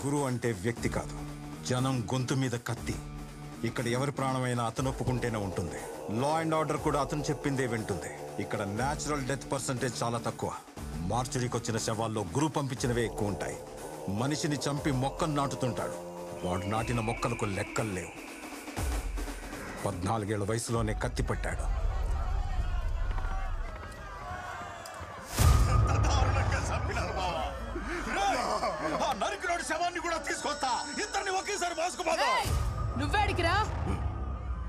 గురువు అంటే వ్యక్తి కాదు, జనం గొంతు మీద కత్తి. ఇక్కడ ఎవరి ప్రాణమైనా అతను ఒప్పుకుంటేనే ఉంటుంది. లా అండ్ ఆర్డర్ కూడా అతను చెప్పిందే వింటుంది. ఇక్కడ న్యాచురల్ డెత్ పర్సంటేజ్ చాలా తక్కువ. మార్చురీకి వచ్చిన శవాల్లో గురువు పంపించినవే ఎక్కువ ఉంటాయి. మనిషిని చంపి మొక్కను నాటుతుంటాడు. వాడు నాటిన మొక్కలకు లెక్కలు లేవు. 14 ఏళ్ల వయసులోనే కత్తి పట్టాడు. నరికినోడి శవాన్ని కూడా తీసుకొస్తా. ఇద్దరిని ఒకేసారి మోసుకుపోతా. నువ్వేడికిరా?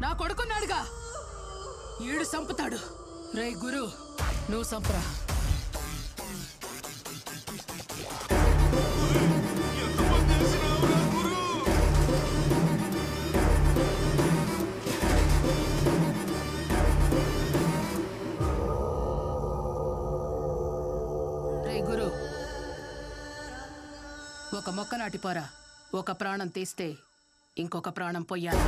నా కొడుకున్నాడుగా, ఈడు సంపుతాడు. రే గురు, నువ్వు సంపరా. రే గురు, ఒక మొక్క నాటిపోరా. ఒక ప్రాణం తీస్తే ఇంకొక ప్రాణం పొయ్యాలి.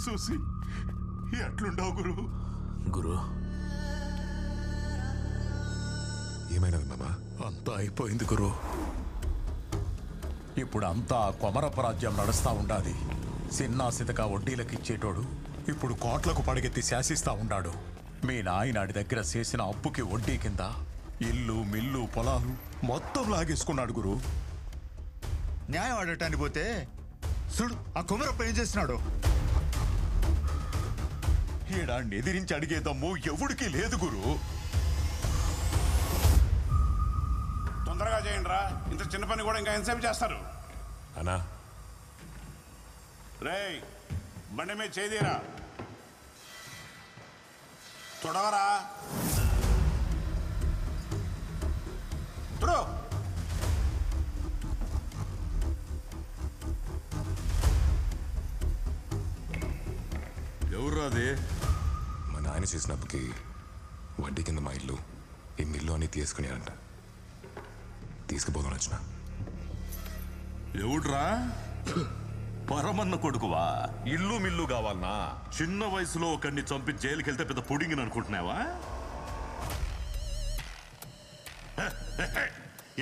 చూసి ఎట్లుండవు గురు? గురు ఏమైనది మామా? అంతా అయిపోయింది గురు. ఇప్పుడు అంతా కొమరపరాజ్యం నడుస్తా ఉండాలి. సిన్నా సితక వడ్డీలకిచ్చేటోడు ఇప్పుడు కోట్లకు పడగెత్తి శాసిస్తా ఉన్నాడు. మీ నాయనాడి దగ్గర చేసిన అప్పుకి వడ్డీ కింద ఇల్లు మిల్లు పొలాలు మొత్తం లాగేసుకున్నాడు గురు. న్యాయం ఆడటానికి పోతే చూడు ఆ కుమరప్ప ఏం చేస్తున్నాడు. ఈడాన్ని ఎదిరించి అడిగే దమ్ము ఎవడికి లేదు గురు. తొందరగా చేయండి రా. ఇంత చిన్న పని కూడా ఇంకా ఎంతసేపు చేస్తారు? అన్నా రేయ్, బండి మీద చేదీరా. తొడవరా, తొడు. ఎవరు అది? మా నాయన చేసినప్పటికి వడ్డీ కింద మా ఇల్లు ఈ మిల్లు అని తీసుకునేనంట. తీసుకుపోదాం వచ్చిన. ఎవడ్రా? పరమన్న కొడుకువా? ఇల్లు మిల్లు కావాలనా? చిన్న వయసులో ఒకడిని చంపి జైలుకి వెళ్తే పెద్ద పుడింగిని అనుకుంటున్నావా?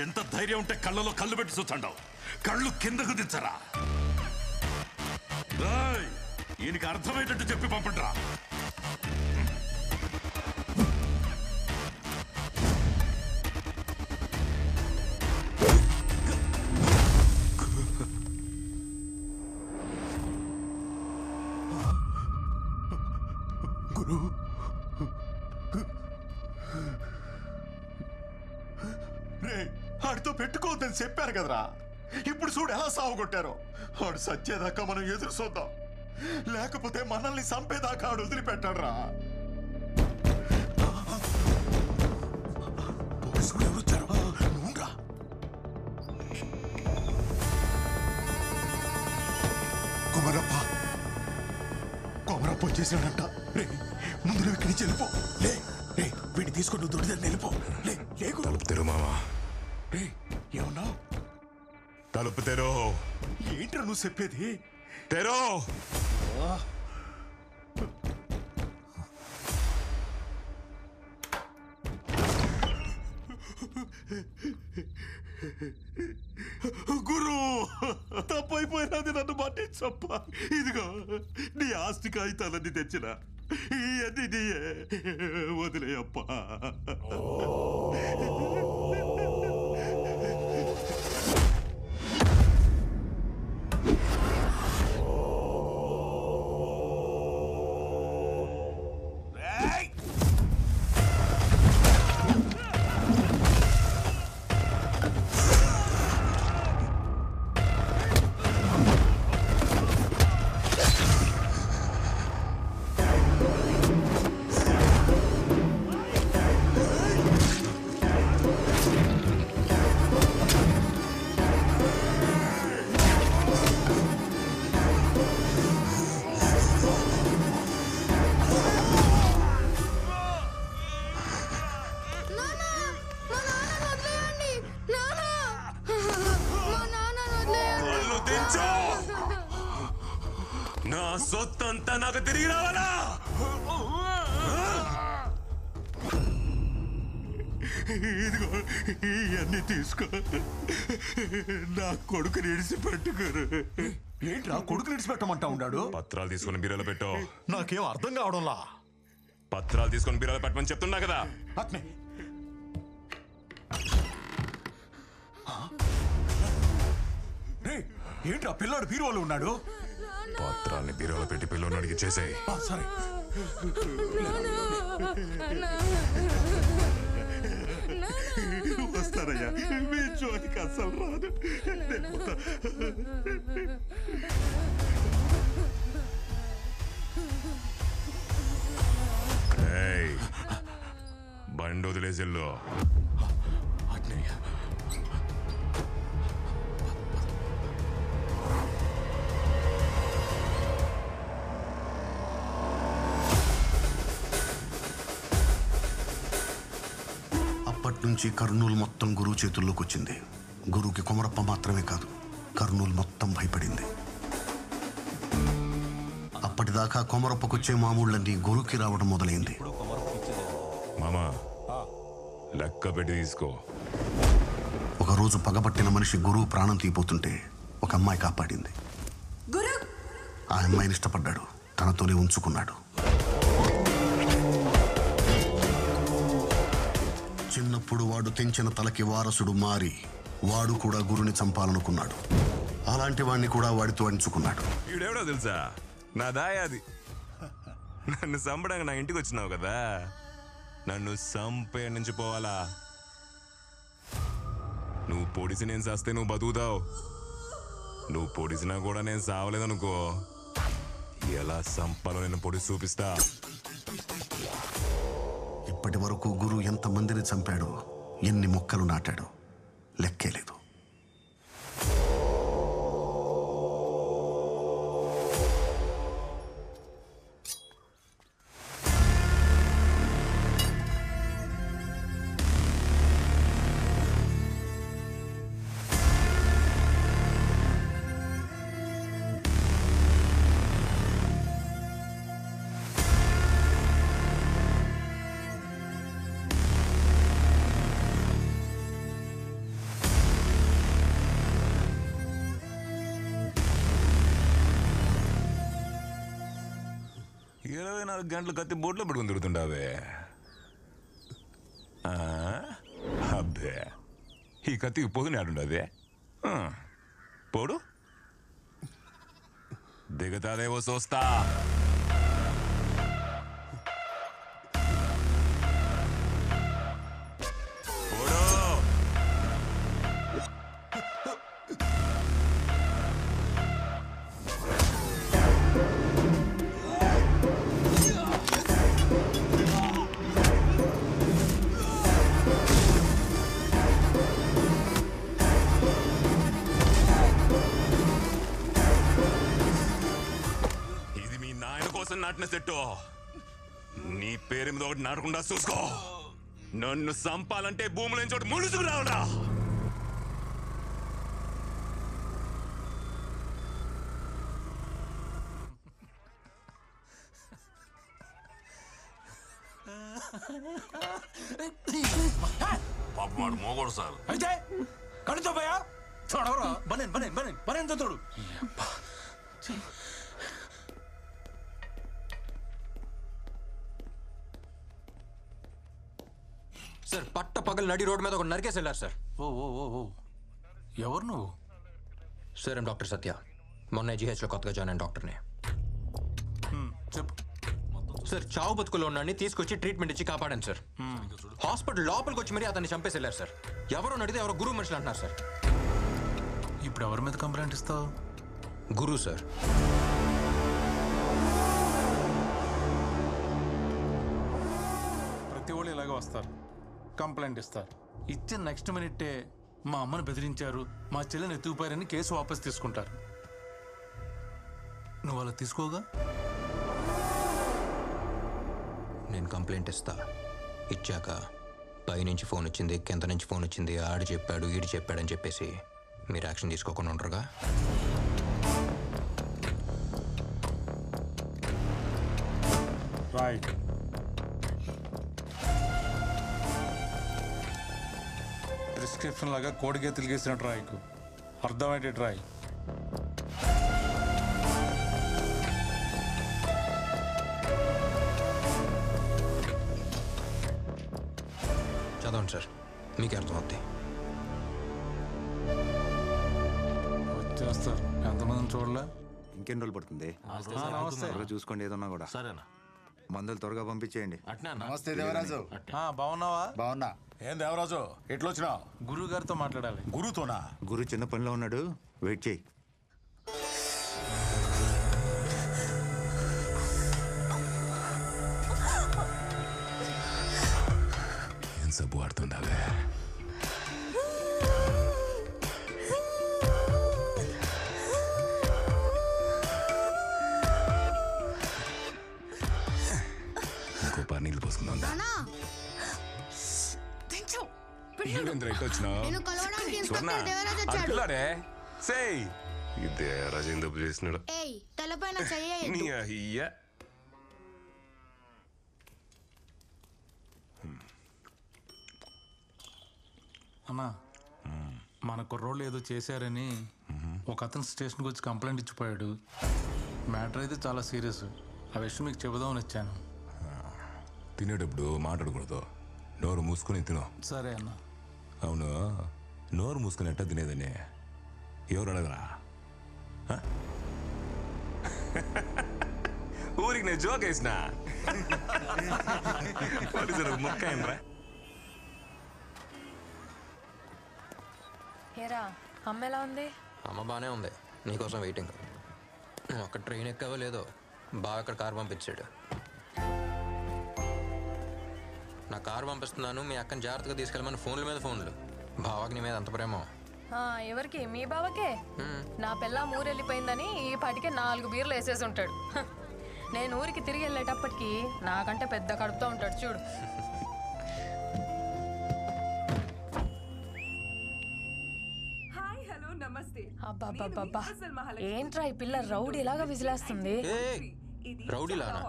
ఎంత ధైర్యం ఉంటే కళ్ళలో కళ్ళు పెట్టి చూచండావు. కళ్ళు కిందకు దించరా. ఈయనకి అర్థమయ్యేటట్టు చెప్పి పంపండిరా. గురు, రే ఆడితో పెట్టుకోవద్దని చెప్పారు కదరా. ఇప్పుడు చూడు ఎలా సాగుకొట్టారో. ఆడు సచ్చేదాకా మనం ఎదురు చూద్దాం. లేకపోతే మనల్ని చంపేదాకా ఆడు వదిలిపెట్టాడు రా. పోలీసులు ఎవరు వచ్చారు? నువ్వురా. కుమరప్ప వచ్చేసాడంట. రే ముందు నువ్వు ఇక్కడి నుంచి వెళ్ళిపో. లే రే, వీడిని తీసుకొని నువ్వు దొడిదాన్ని వెళ్ళిపో. లే లేకు. తలుపు తెరు మామా. రే ఏమన్నా? తలుపు తెరు. ఏంట్రా నువ్వు చెప్పేది? తెరు. గురు, తప్పైపోయినది, నన్ను పట్టించప్ప. ఇదిగో నీ ఆస్తి కాగితాలన్నీ తెచ్చిన ఇవన్నీ నీయే. వదిలేయప్ప. దాకా తిరిగి రావాలా? ఇదిగో ఇవన్నీ తీసుకో. నా కొడుకుని ఇడిసి పెట్టుకోరు. ఏంట్రా కొడుకుని ఇడిచి పెట్టమంటా ఉన్నాడు? పత్రాలు తీసుకొని బీరోలో పెట్టు. నాకేం అర్థం కావడంలా. పత్రాలు తీసుకొని బీరోలో పెట్టమని చెప్తున్నా కదా. అట్నే ఏంట్రా పిల్లాడు బీరువాలో ఉన్నాడు? పత్రాల్ని బీరోలో పెట్టి పిల్లోని అడిగి చేసేయి. సరే. వస్తారయ్యా, మీ జోలికి అస్సలు రాదు. బండి వదిలేసిల్లో. అప్పట్నుంచి కర్నూలు మొత్తం గురువు చేతుల్లోకి వచ్చింది. గురువుకి కొమరప్ప మాత్రమే కాదు, కర్నూలు మొత్తం భయపడింది. అప్పటిదాకా కొమరప్పకొచ్చే మామూళ్ళన్నీ గురువుకి రావడం మొదలైంది. మామా లెక్క పెట్టి తీసుకో. ఒకరోజు పగబట్టిన మనిషి గురువు ప్రాణం తీపోతుంటే ఒక అమ్మాయి కాపాడింది. ఆ అమ్మాయిని ఇష్టపడ్డాడు, తనతోనే ఉంచుకున్నాడు. చిన్నప్పుడు వాడు తెంచిన తలకి వారసుడు మారి వాడు కూడా గురుని చంపాలనుకున్నాడు. అలాంటి వాడిని కూడా వాడితో అంచుకున్నాడు. ఈడెవడో తెలుసా? నా దాయాది. నన్ను చంపడానికి నా ఇంటికి వచ్చినావు కదా, నన్ను చంపే నుంచి పోవాలా? నువ్వు పొడిసి నేను చస్తే నువ్వు బతుకుతావు. నువ్వు పొడిసినా కూడా నేను సావలేదనుకో, ఎలా చంపాలో నేను పొడిసి చూపిస్తా. ఇప్పటి వరకు గురువు ఎంతమందిని చంపాడో, ఎన్ని మొక్కలు నాటాడో లెక్కే లేదు. గంటలు కత్తి బోట్లో పెట్టుకుని తిరుగుతుండావే. అబ్బే, ఈ కత్తికి పొదుని ఆడుండదే. పోడు దిగతాదేవో చూస్తా. నాటిన సెట్టు నీ పేరు మీద ఒకటి నాటకుండా చూసుకో. నన్ను చంపాలంటే భూముల చోటు ములుసుకు రావడా. పాపమాడు మోగోడు సార్. అయితే కడుతో పోయా చూడవరా బనేన్ బనేన్ బనేన్ బనేన్ తోడు. సార్ పట్ట పగలు నడి రోడ్డు మీద ఒక నరికేసి వెళ్ళారు సార్. ఓ ఓ ఓ ఓ ఎవరు నువ్వు? సార్ ఏం డాక్టర్ సత్య, మొన్న జీహెచ్లో కొత్తగా జాయిన్ అయిన డాక్టర్ని. చెప్పు సార్. చావు బతుకులో ఉన్నాన్ని తీసుకొచ్చి ట్రీట్మెంట్ ఇచ్చి కాపాడాను సార్. హాస్పిటల్ లోపలికి వచ్చి మరీ అతన్ని చంపేసి వెళ్ళారు సార్. ఎవరో నడితే ఎవరో గురువు మనుషులు అంటున్నారు సార్. ఇప్పుడు ఎవరి మీద కంప్లైంట్ ఇస్తావు? గురువు సార్. ప్రతి వాళ్ళు ఇలాగే వస్తారు, కంప్లైంట్ ఇస్తారు. ఇచ్చిన నెక్స్ట్ మినిట్టే మా అమ్మని బెదిరించారు, మా చెల్లిని ఎత్తుకుపోయారని కేసు వాపస్ తీసుకుంటారు. నువ్వు అలా తీసుకోగా? నేను కంప్లైంట్ ఇస్తా. ఇచ్చాక పైనుంచి ఫోన్ వచ్చింది, కింద నుంచి ఫోన్ వచ్చింది, ఆడు చెప్పాడు ఈడు చెప్పాడని చెప్పేసి మీరు యాక్షన్ తీసుకోకుండా ఉంటారుగా? రాయ్. ప్రిస్క్రిప్షన్ లాగా కోడికే తిరిగేసినట్టు రాయకు, అర్థమయ్యేటట్టు రాయ్. చదవండి సార్, మీకు అర్థమవుద్ది. వచ్చేస్తారు. ఎంతమందిని చూడలే? ఇంకెన్ని రోజులు పడుతుంది? నమస్తే. త్వరగా చూసుకోండి ఏదన్నా కూడా. సరేనా? మందులు త్వరగా పంపించేయండి. నమస్తే దేవరాజు. బాగున్నావా? బాగున్నా. ఏం దేవరాజు ఎట్లొచ్చినావు? గురువు గారితో మాట్లాడాలి. గురుతోనా? గురు చిన్న పనిలో ఉన్నాడు, వెయిట్ చేయి. ఏం సబ్బు వాడుతుండావే? ఇంకో పారు నీళ్ళు పోసుకుందాం. రాజేంద్ర చేసినాడు. అన్నా, మన కుర్రోళ్ళు ఏదో చేశారని ఒక అతను స్టేషన్కి వచ్చి కంప్లైంట్ ఇచ్చిపోయాడు. మ్యాటర్ అయితే చాలా సీరియస్. ఆ విషయం మీకు చెబుదామని వచ్చాను. తినేటప్పుడు మాట్లాడకూడదు, నోరు మూసుకొని తిను. సరే అన్న. అవును, నోరు మూసుకొని ఎట్టా తినేదని ఎవరు అడగరా? ఊరికి నేను జోక్ వేసినా ముక్క ఏంట్రా? ఏరా, అమ్మ ఎలా ఉంది? అమ్మ బాగానే ఉంది, నీకోసం వెయిటింగ్. నువ్వు అక్కడ ట్రైన్ ఎక్కావో లేదో, బాగా అక్కడ కారు పంపించాడు. నా కారు పంపిస్తున్నాను, మీ అక్కని జాగ్రత్తగా తీసుకెళ్ళమని ఫోన్ల మీద ఫోన్లు. బావాకి నీ మీద అంత ప్రేమ. ఎవరికి? మీ బావకే. నా పిల్ల ఊరెళ్ళిపోయిందని ఈ పాటికే 4 బీర్లు వేసేసి ఉంటాడు. నేను ఊరికి తిరిగి వెళ్ళేటప్పటికి నాకంటే పెద్ద కడుపుతో ఉంటాడు చూడు. అబ్బా, ఏంట్రా ఈ పిల్ల రౌడీలాగా విజిలేస్తుంది? రౌడీలానా?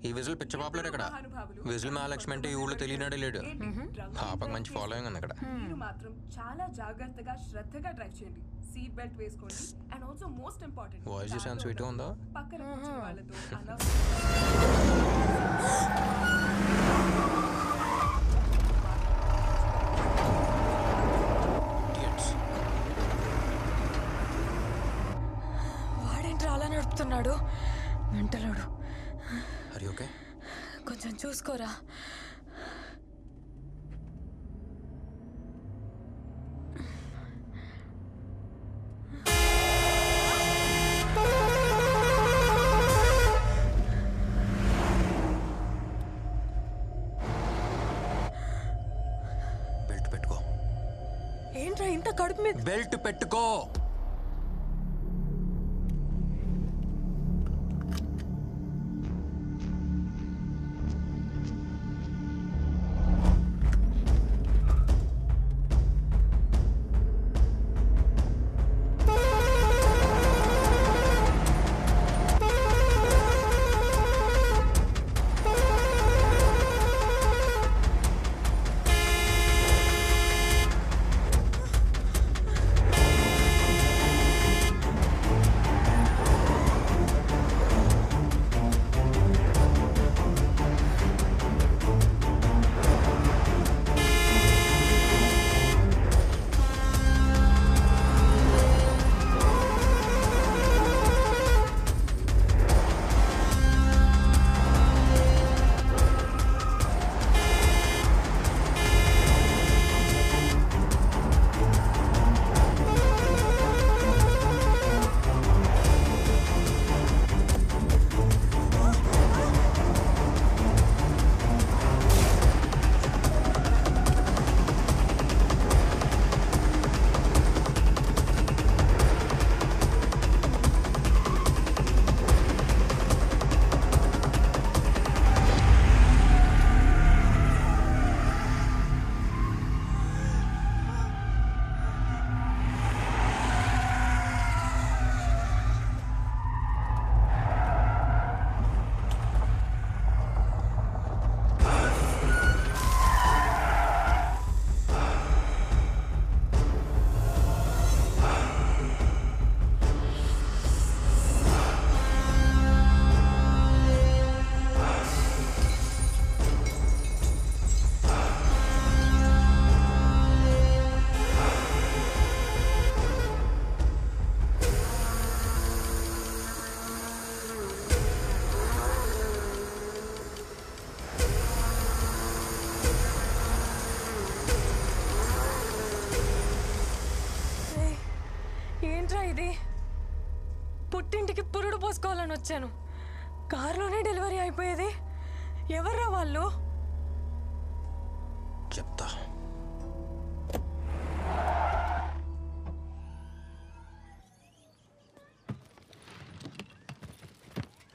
ఈ విజిల్ పిచ్చ పాపులర్ ఇక్కడ. విజిల్ మహాలక్ష్మి అంటే ఈ ఊళ్ళో తెలియనాడే లేడు. పాపకు మంచి ఫాలోయింగ్ ఉంది అక్కడ. మీరు మాత్రం చాలా జాగ్రత్తగా శ్రద్ధగా డ్రైవ్ చేయండి. సీట్ బెల్ట్ వేసుకోండి. And also most important, voice చూసాను స్వీట్ ఉందా? పక్కన కూర్చున్న వాళ్ళతో వాడేంట్రా అలా నడుపుతున్నాడు? మెంటలోడు. అరే ఓకే, కొంచెం చూసుకోరా. బెల్ట్ పెట్టుకో. ఏంట్రా ఇంత కడుపు మీద? బెల్ట్ పెట్టుకో. చెప్దామని వచ్చాను. కారులోనే డెలివరీ అయిపోయేది. ఎవర్రా వాళ్ళు? చెప్తా.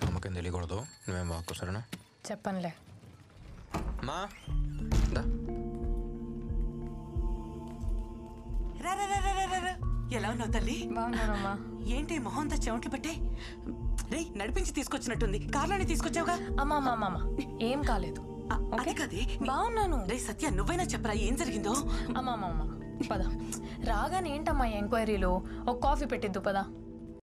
అమ్మకేం తెలియకూడదు, నువ్వేం వాక్కు సరేనా? చెప్పనులే. మా దా. ఎలా ఉన్నావు తల్లి? బాగున్నానమ్మా. ఏంటి మొహంతా చెమట్లు పట్టే? రే నడిపించి తీసుకొచ్చినట్టుంది. కార్లోనే తీసుకొచ్చావుగా? అమ్మా అమ్మా అమ్మా ఏం కాలేదు. అది కదే. బాగున్నాను. రే సత్య నువ్వైనా చెప్పరా ఏం జరిగిందో? అమ్మా అమ్మా పద. రాగానే ఏంటమ్మా ఎంక్వైరీలో? ఒక కాఫీ పెట్టిద్దు పద.